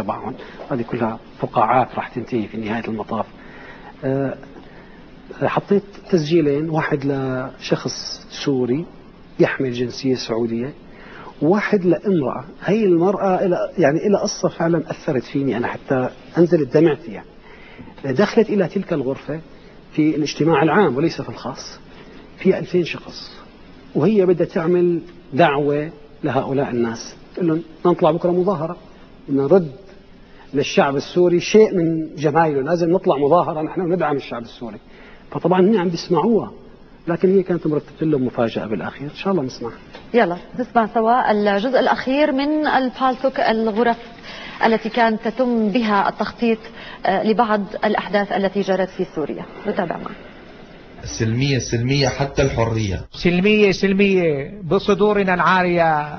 تبعهم. هذه كلها فقاعات راح تنتهي في نهاية المطاف. حطيت تسجيلين، واحد لشخص سوري يحمل جنسية سعودية، وواحد لامرأة. هي المرأة يعني إلى قصة فعلا أثرت فيني أنا حتى أنزلت دمعتي. يعني دخلت إلى تلك الغرفة في الاجتماع العام وليس في الخاص، فيها 2000 شخص، وهي بدها تعمل دعوة لهؤلاء الناس، تقول لهم نطلع بكرة مظاهرة، نرد للشعب السوري شيء من جمايله، لازم نطلع مظاهرة نحن وندعم الشعب السوري. فطبعا هن عم بيسمعوها، لكن هي كانت مرتبة لهم مفاجأة بالأخير. إن شاء الله نسمعها. يلا نسمع سوا الجزء الأخير من البالتوك، الغرف التي كانت تتم بها التخطيط لبعض الأحداث التي جرت في سوريا. نتابع معا. سلمية سلمية حتى الحرية، سلمية سلمية بصدورنا العارية.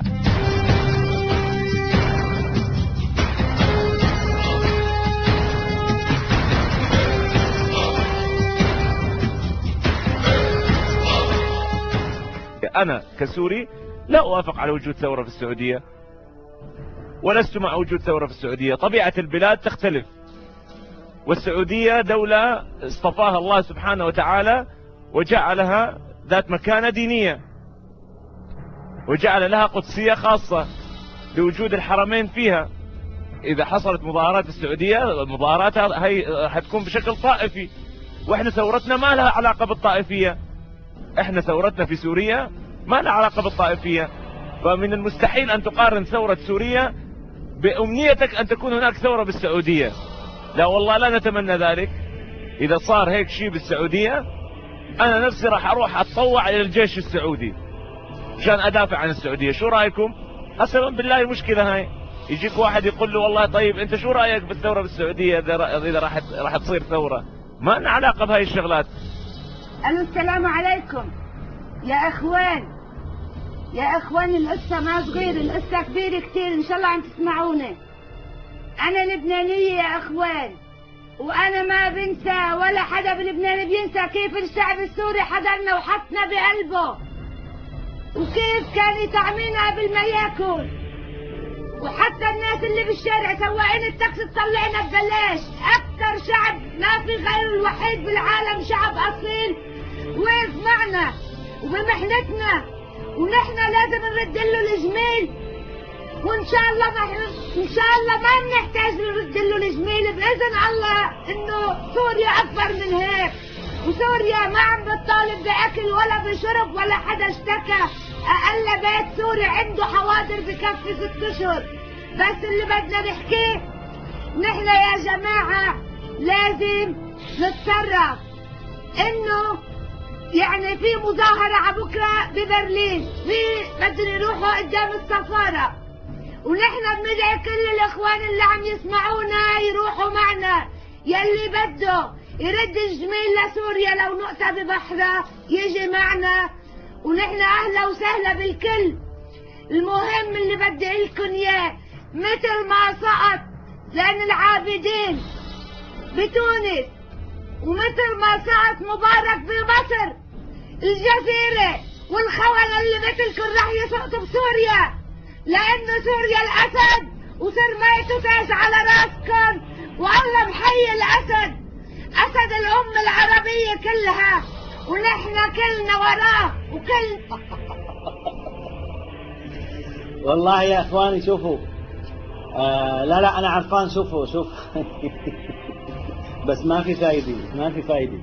أنا كسوري لا أوافق على وجود ثورة في السعودية، ولست مع وجود ثورة في السعودية. طبيعة البلاد تختلف، والسعودية دولة اصطفاها الله سبحانه وتعالى وجعلها ذات مكانة دينية، وجعل لها قدسية خاصة بوجود الحرمين فيها. إذا حصلت مظاهرات في السعودية، مظاهراتها هي حتكون بشكل طائفي، وإحنا ثورتنا ما لها علاقة بالطائفية. إحنا ثورتنا في سوريا ما لها علاقة بالطائفية. فمن المستحيل أن تقارن ثورة سوريا بأمنيتك أن تكون هناك ثورة بالسعودية. لا والله لا نتمنى ذلك. إذا صار هيك شيء بالسعودية، أنا نفسي راح أروح أتطوع إلى الجيش السعودي عشان أدافع عن السعودية. شو رأيكم؟ قسما بالله مشكلة هاي. يجيك واحد يقول له والله طيب أنت شو رأيك بالثورة بالسعودية إذا راح تصير ثورة؟ ما لنا علاقة بهاي الشغلات. ألو السلام عليكم يا أخوان. يا أخوان القصة ما صغير، القصة كبيرة كتير، إن شاء الله عم تسمعوني. أنا لبنانية يا أخوان، وأنا ما بنسى ولا حدا بلبنان بينسى كيف الشعب السوري حضرنا وحطنا بقلبه، وكيف كان يطعمينا قبل ما ياكل، وحتى الناس اللي بالشارع سواقين التاكسي طلعنا ببلاش. أكتر شعب ما في غير الوحيد بالعالم شعب أصيل وقف معنا وبمحنتنا، ونحن لازم نرد له الجميل، وان شاء الله ما بنحتاج نرد له الجميل باذن الله. انه سوريا اكبر من هيك، وسوريا ما عم بتطالب باكل ولا بشرب ولا حدا اشتكى. اقل بيت سوري عنده حواضر بكفي 6 اشهر. بس اللي بدنا نحكيه نحن يا جماعه لازم نتصرف. انه يعني في مظاهرة على بكرة ببرلين، بدهم يروحوا قدام السفارة، ونحن بندعي كل الإخوان اللي عم يسمعونا يروحوا معنا. يلي بده يرد الجميل لسوريا لو نقطة ببحرها يجي معنا، ونحن أهلا وسهلا بالكل. المهم اللي بدي لكم إياه، مثل ما سقط زين العابدين بتونس، ومثل ما سقط مبارك بمصر، الجزيرة والخونة اللي مثلكم رح يسقطوا بسوريا، لأنه سوريا الأسد وسرميته تاج على راسكم، والله محيي الأسد، أسد الأمة العربية كلها، ونحن كلنا وراه وكل. والله يا إخواني شوفوا، لا أنا عرفان. شوفوا بس ما في فايدة.